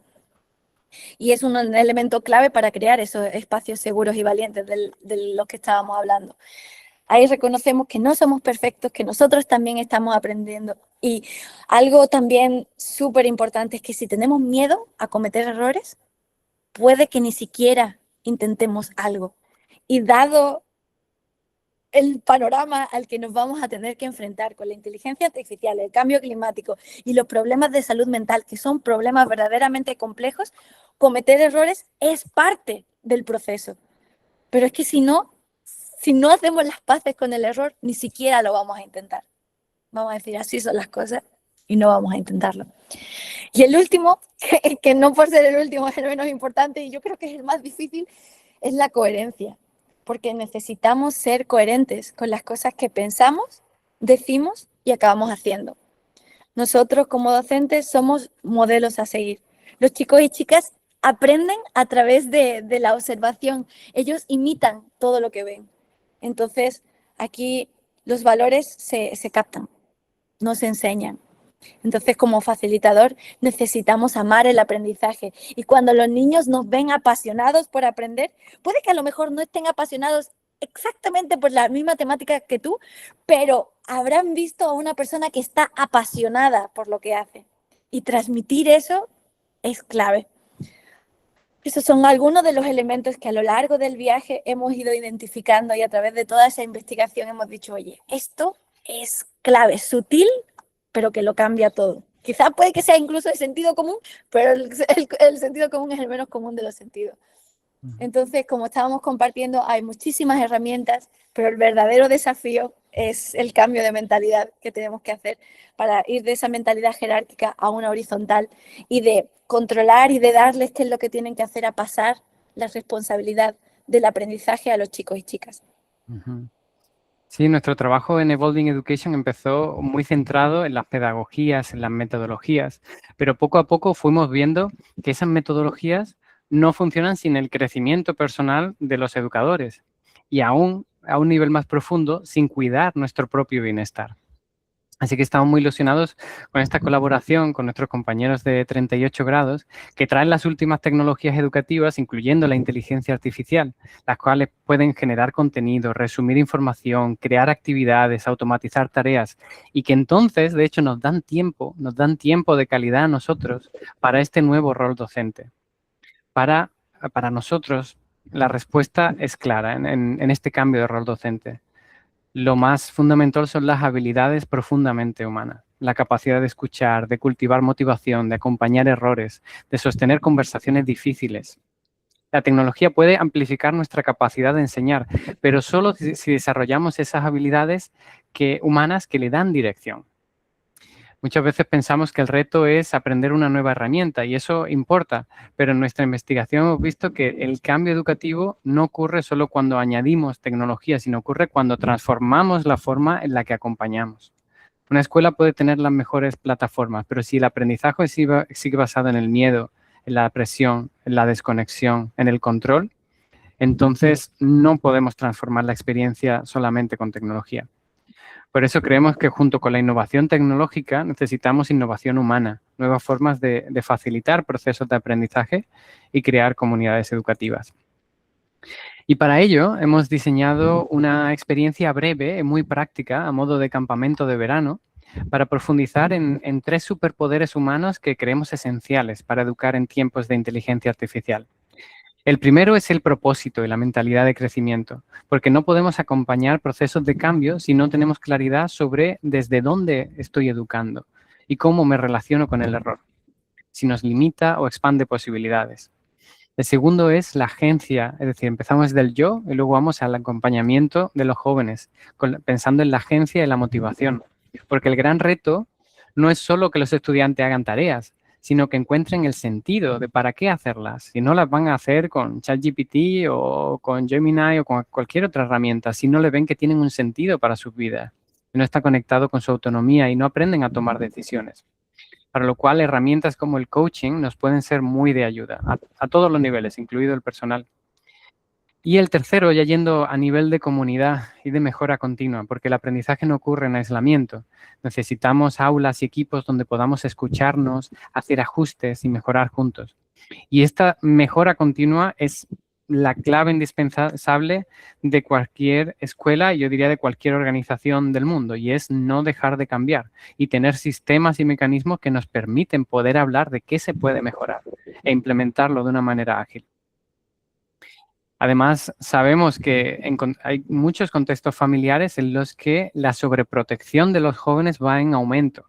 Y es un elemento clave para crear esos espacios seguros y valientes de los que estábamos hablando. Ahí reconocemos que no somos perfectos, que nosotros también estamos aprendiendo. Y algo también súper importante es que si tenemos miedo a cometer errores, puede que ni siquiera intentemos algo. Y dado el panorama al que nos vamos a tener que enfrentar con la inteligencia artificial, el cambio climático y los problemas de salud mental, que son problemas verdaderamente complejos, cometer errores es parte del proceso. Pero es que si no hacemos las paces con el error, ni siquiera lo vamos a intentar. Vamos a decir, así son las cosas y no vamos a intentarlo. Y el último, que no por ser el último es el menos importante y yo creo que es el más difícil, es la coherencia. Porque necesitamos ser coherentes con las cosas que pensamos, decimos y acabamos haciendo. Nosotros como docentes somos modelos a seguir. Los chicos y chicas aprenden a través de la observación. Ellos imitan todo lo que ven. Entonces, aquí los valores se captan, no se enseñan. Entonces, como facilitador, necesitamos amar el aprendizaje. Y cuando los niños nos ven apasionados por aprender, puede que a lo mejor no estén apasionados exactamente por la misma temática que tú, pero habrán visto a una persona que está apasionada por lo que hace. Y transmitir eso es clave. Esos son algunos de los elementos que a lo largo del viaje hemos ido identificando y a través de toda esa investigación hemos dicho, oye, esto es clave, sutil, pero que lo cambia todo. Quizás puede que sea incluso el sentido común, pero el sentido común es el menos común de los sentidos. Entonces, como estábamos compartiendo, hay muchísimas herramientas, pero el verdadero desafío es el cambio de mentalidad que tenemos que hacer para ir de esa mentalidad jerárquica a una horizontal y de controlar y de darles qué es lo que tienen que hacer a pasar la responsabilidad del aprendizaje a los chicos y chicas. Sí, nuestro trabajo en Evolving Education empezó muy centrado en las pedagogías, en las metodologías, pero poco a poco fuimos viendo que esas metodologías no funcionan sin el crecimiento personal de los educadores y aún a un nivel más profundo sin cuidar nuestro propio bienestar. Así que estamos muy ilusionados con esta colaboración con nuestros compañeros de 38 grados que traen las últimas tecnologías educativas, incluyendo la inteligencia artificial, las cuales pueden generar contenido, resumir información, crear actividades, automatizar tareas y que entonces, de hecho, nos dan tiempo de calidad a nosotros para este nuevo rol docente. Para nosotros, la respuesta es clara en este cambio de rol docente. Lo más fundamental son las habilidades profundamente humanas, la capacidad de escuchar, de cultivar motivación, de acompañar errores, de sostener conversaciones difíciles. La tecnología puede amplificar nuestra capacidad de enseñar, pero solo si desarrollamos esas habilidades humanas que le dan dirección. Muchas veces pensamos que el reto es aprender una nueva herramienta y eso importa, pero en nuestra investigación hemos visto que el cambio educativo no ocurre solo cuando añadimos tecnología, sino ocurre cuando transformamos la forma en la que acompañamos. Una escuela puede tener las mejores plataformas, pero si el aprendizaje sigue basado en el miedo, en la presión, en la desconexión, en el control, entonces no podemos transformar la experiencia solamente con tecnología. Por eso creemos que junto con la innovación tecnológica necesitamos innovación humana, nuevas formas de facilitar procesos de aprendizaje y crear comunidades educativas. Y para ello hemos diseñado una experiencia breve, muy práctica, a modo de campamento de verano, para profundizar en 3 superpoderes humanos que creemos esenciales para educar en tiempos de inteligencia artificial. El primero es el propósito y la mentalidad de crecimiento, porque no podemos acompañar procesos de cambio si no tenemos claridad sobre desde dónde estoy educando y cómo me relaciono con el error, si nos limita o expande posibilidades. El segundo es la agencia, es decir, empezamos del yo y luego vamos al acompañamiento de los jóvenes, pensando en la agencia y la motivación, porque el gran reto no es solo que los estudiantes hagan tareas, sino que encuentren el sentido de para qué hacerlas. Si no las van a hacer con ChatGPT o con Gemini o con cualquier otra herramienta, si no le ven que tienen un sentido para sus vidas, que no está conectado con su autonomía y no aprenden a tomar decisiones. Para lo cual, herramientas como el coaching nos pueden ser muy de ayuda, a todos los niveles, incluido el personal. Y el tercero, ya yendo a nivel de comunidad y de mejora continua, porque el aprendizaje no ocurre en aislamiento. Necesitamos aulas y equipos donde podamos escucharnos, hacer ajustes y mejorar juntos. Y esta mejora continua es la clave indispensable de cualquier escuela y yo diría de cualquier organización del mundo, y es no dejar de cambiar y tener sistemas y mecanismos que nos permiten poder hablar de qué se puede mejorar e implementarlo de una manera ágil. Además, sabemos que hay muchos contextos familiares en los que la sobreprotección de los jóvenes va en aumento.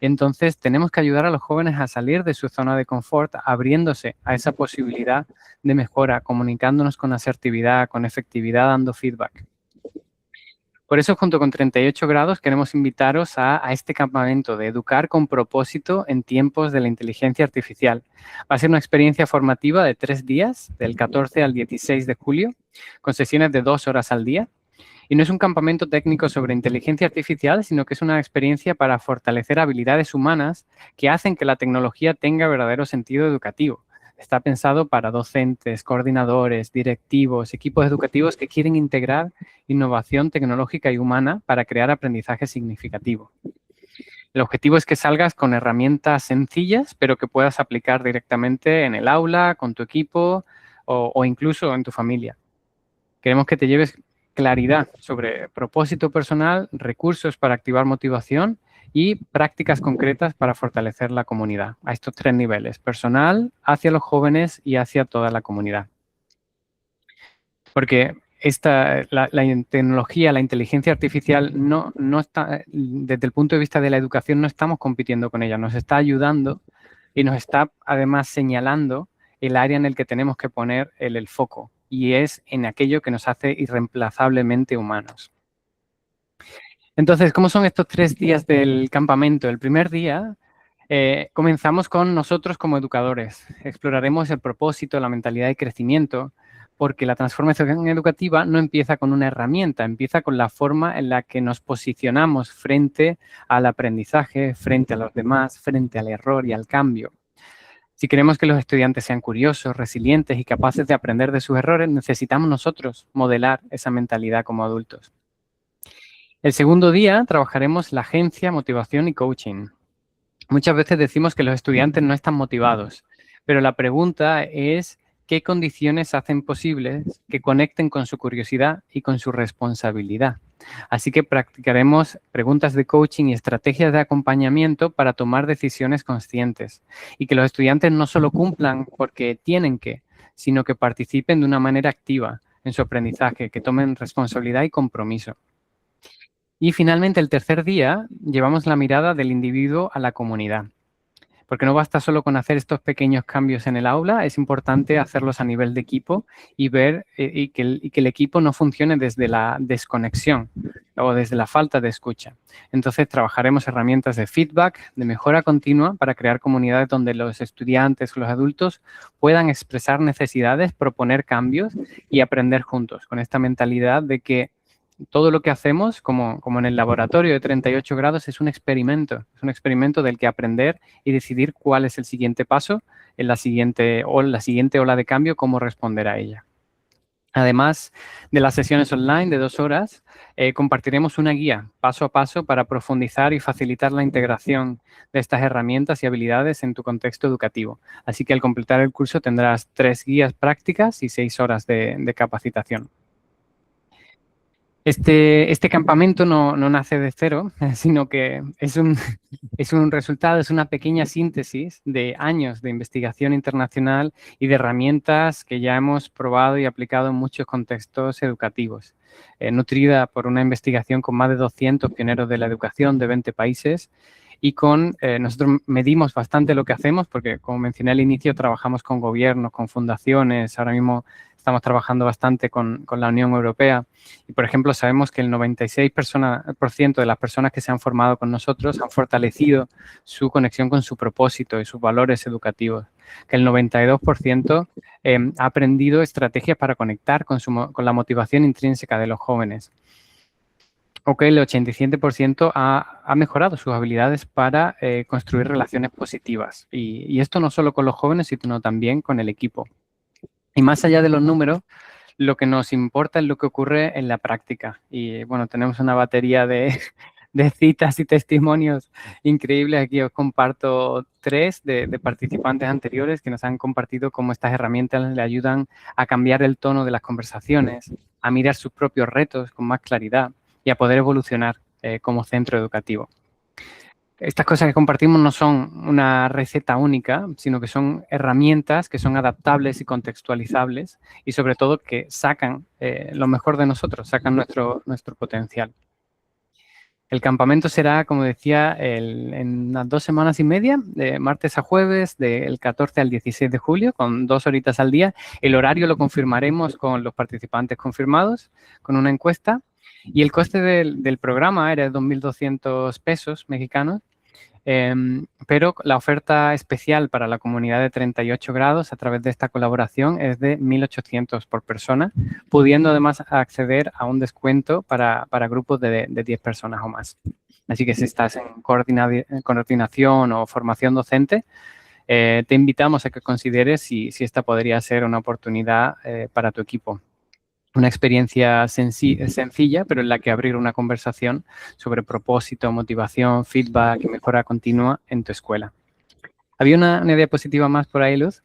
Entonces, tenemos que ayudar a los jóvenes a salir de su zona de confort, abriéndose a esa posibilidad de mejora, comunicándonos con asertividad, con efectividad, dando feedback. Por eso, junto con 38 grados, queremos invitaros a este campamento de educar con propósito en tiempos de la inteligencia artificial. Va a ser una experiencia formativa de 3 días, del 14 al 16 de julio, con sesiones de 2 horas al día. Y no es un campamento técnico sobre inteligencia artificial, sino que es una experiencia para fortalecer habilidades humanas que hacen que la tecnología tenga verdadero sentido educativo. Está pensado para docentes, coordinadores, directivos, equipos educativos que quieren integrar innovación tecnológica y humana para crear aprendizaje significativo. El objetivo es que salgas con herramientas sencillas, pero que puedas aplicar directamente en el aula, con tu equipo o incluso en tu familia. Queremos que te lleves claridad sobre propósito personal, recursos para activar motivación y prácticas concretas para fortalecer la comunidad a estos 3 niveles, personal, hacia los jóvenes y hacia toda la comunidad. Porque la tecnología, la inteligencia artificial no está, desde el punto de vista de la educación, no estamos compitiendo con ella, nos está ayudando y nos está además señalando el área en el que tenemos que poner el foco, y es en aquello que nos hace irreemplazablemente humanos. Entonces, ¿cómo son estos 3 días del campamento? El primer día comenzamos con nosotros como educadores. Exploraremos el propósito, la mentalidad de crecimiento, porque la transformación educativa no empieza con una herramienta, empieza con la forma en la que nos posicionamos frente al aprendizaje, frente a los demás, frente al error y al cambio. Si queremos que los estudiantes sean curiosos, resilientes y capaces de aprender de sus errores, necesitamos nosotros modelar esa mentalidad como adultos. El segundo día trabajaremos la agencia, motivación y coaching. Muchas veces decimos que los estudiantes no están motivados, pero la pregunta es ¿qué condiciones hacen posibles que conecten con su curiosidad y con su responsabilidad? Así que practicaremos preguntas de coaching y estrategias de acompañamiento para tomar decisiones conscientes y que los estudiantes no solo cumplan porque tienen que, sino que participen de una manera activa en su aprendizaje, que tomen responsabilidad y compromiso. Y finalmente, el tercer día, llevamos la mirada del individuo a la comunidad. Porque no basta solo con hacer estos pequeños cambios en el aula, es importante hacerlos a nivel de equipo y ver y que el equipo no funcione desde la desconexión o desde la falta de escucha. Entonces, trabajaremos herramientas de feedback, de mejora continua para crear comunidades donde los estudiantes o los adultos puedan expresar necesidades, proponer cambios y aprender juntos, con esta mentalidad de que todo lo que hacemos, como en el laboratorio de 38 grados, es un experimento del que aprender y decidir cuál es el siguiente paso en la siguiente ola de cambio, cómo responder a ella. Además de las sesiones online de 2 horas, compartiremos una guía paso a paso para profundizar y facilitar la integración de estas herramientas y habilidades en tu contexto educativo. Así que al completar el curso tendrás 3 guías prácticas y 6 horas de capacitación. Este campamento no nace de cero, sino que es un resultado, es una pequeña síntesis de años de investigación internacional y de herramientas que ya hemos probado y aplicado en muchos contextos educativos. Nutrida por una investigación con más de 200 pioneros de la educación de 20 países y nosotros medimos bastante lo que hacemos porque, como mencioné al inicio, trabajamos con gobiernos, con fundaciones, ahora mismo estamos trabajando bastante con la Unión Europea y, por ejemplo, sabemos que el 96% de las personas que se han formado con nosotros han fortalecido su conexión con su propósito y sus valores educativos, que el 92% ha aprendido estrategias para conectar con la motivación intrínseca de los jóvenes, o que el 87% ha mejorado sus habilidades para construir relaciones positivas. Y esto no solo con los jóvenes, sino también con el equipo. Y más allá de los números, lo que nos importa es lo que ocurre en la práctica. Y bueno, tenemos una batería de citas y testimonios increíbles. Aquí os comparto 3 de participantes anteriores que nos han compartido cómo estas herramientas le ayudan a cambiar el tono de las conversaciones, a mirar sus propios retos con más claridad y a poder evolucionar como centro educativo. estas cosas que compartimos no son una receta única, sino que son herramientas que son adaptables y contextualizables y sobre todo que sacan lo mejor de nosotros, sacan nuestro potencial. El campamento será, como decía, en unas 2 semanas y media, de martes a jueves, del 14 al 16 de julio, con 2 horitas al día. El horario lo confirmaremos con los participantes confirmados, con una encuesta. Y el coste del programa era de 2.200 pesos mexicanos, pero la oferta especial para la comunidad de 38 grados a través de esta colaboración es de 1.800 por persona, pudiendo además acceder a un descuento para grupos de 10 personas o más. Así que si estás en coordinación o formación docente, te invitamos a que consideres si esta podría ser una oportunidad para tu equipo. Una experiencia sencilla, pero en la que abrir una conversación sobre propósito, motivación, feedback y mejora continua en tu escuela. ¿Había una diapositiva más por ahí, Luz?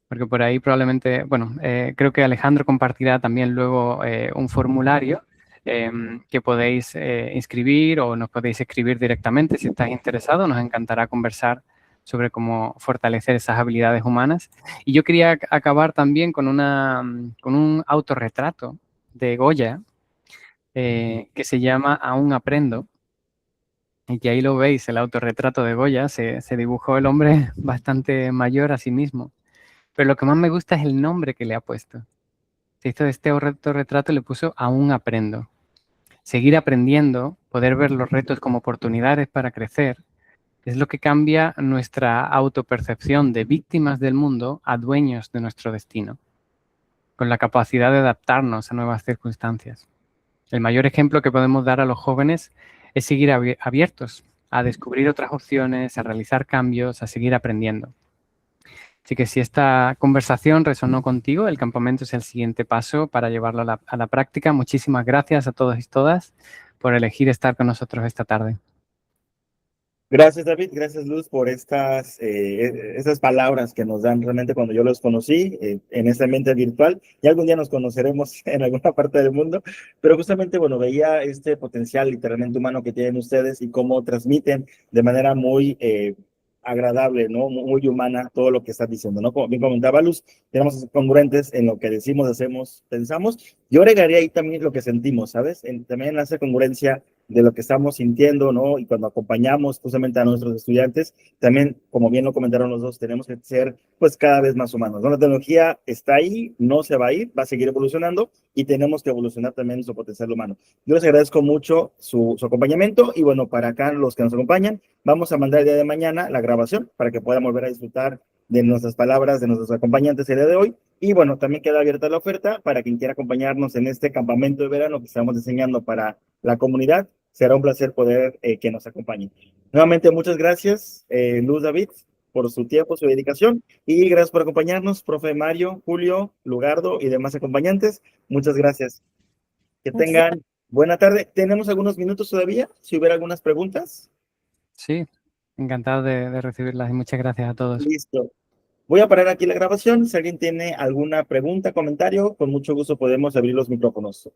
Porque por ahí probablemente, bueno, creo que Alejandro compartirá también luego un formulario que podéis inscribir o nos podéis escribir directamente si estáis interesados. Nos encantará conversar sobre cómo fortalecer esas habilidades humanas. Y yo quería acabar también con un autorretrato de Goya que se llama Aún aprendo. Y que ahí lo veis, el autorretrato de Goya, se dibujó el hombre bastante mayor a sí mismo. Pero lo que más me gusta es el nombre que le ha puesto. Se hizo este autorretrato y le puso Aún aprendo. Seguir aprendiendo, poder ver los retos como oportunidades para crecer, es lo que cambia nuestra autopercepción de víctimas del mundo a dueños de nuestro destino, con la capacidad de adaptarnos a nuevas circunstancias. El mayor ejemplo que podemos dar a los jóvenes es seguir abiertos a descubrir otras opciones, a realizar cambios, a seguir aprendiendo. Así que si esta conversación resonó contigo, el campamento es el siguiente paso para llevarlo a la práctica. Muchísimas gracias a todos y todas por elegir estar con nosotros esta tarde. Gracias, David. Gracias, Luz, por estas palabras que nos dan realmente cuando yo los conocí en este ambiente virtual. Y algún día nos conoceremos en alguna parte del mundo, pero justamente, bueno, veía este potencial literalmente humano que tienen ustedes y cómo transmiten de manera muy agradable, ¿no? Muy humana todo lo que estás diciendo, ¿no? Como bien comentaba Luz, tenemos que ser congruentes en lo que decimos, hacemos, pensamos. Yo agregaría ahí también lo que sentimos, ¿sabes? También hace congruencia de lo que estamos sintiendo, ¿no? Y cuando acompañamos justamente a nuestros estudiantes, también, como bien lo comentaron los dos, tenemos que ser, pues, cada vez más humanos, ¿no? La tecnología está ahí, no se va a ir, va a seguir evolucionando y tenemos que evolucionar también su potencial humano. Yo les agradezco mucho su acompañamiento y, bueno, para acá los que nos acompañan, vamos a mandar el día de mañana la grabación para que puedan volver a disfrutar de nuestras palabras, de nuestros acompañantes el día de hoy. Y bueno, también queda abierta la oferta para quien quiera acompañarnos en este campamento de verano que estamos diseñando para la comunidad. Será un placer poder que nos acompañen. Nuevamente, muchas gracias, Luz, David, por su tiempo, su dedicación. Y gracias por acompañarnos, profe Mario, Julio, Lugardo y demás acompañantes. Muchas gracias. Que tengan buena tarde. Tenemos algunos minutos todavía, si hubiera algunas preguntas. Sí, encantado de recibirlas y muchas gracias a todos. Listo. Voy a parar aquí la grabación. Si alguien tiene alguna pregunta, comentario, con mucho gusto podemos abrir los micrófonos.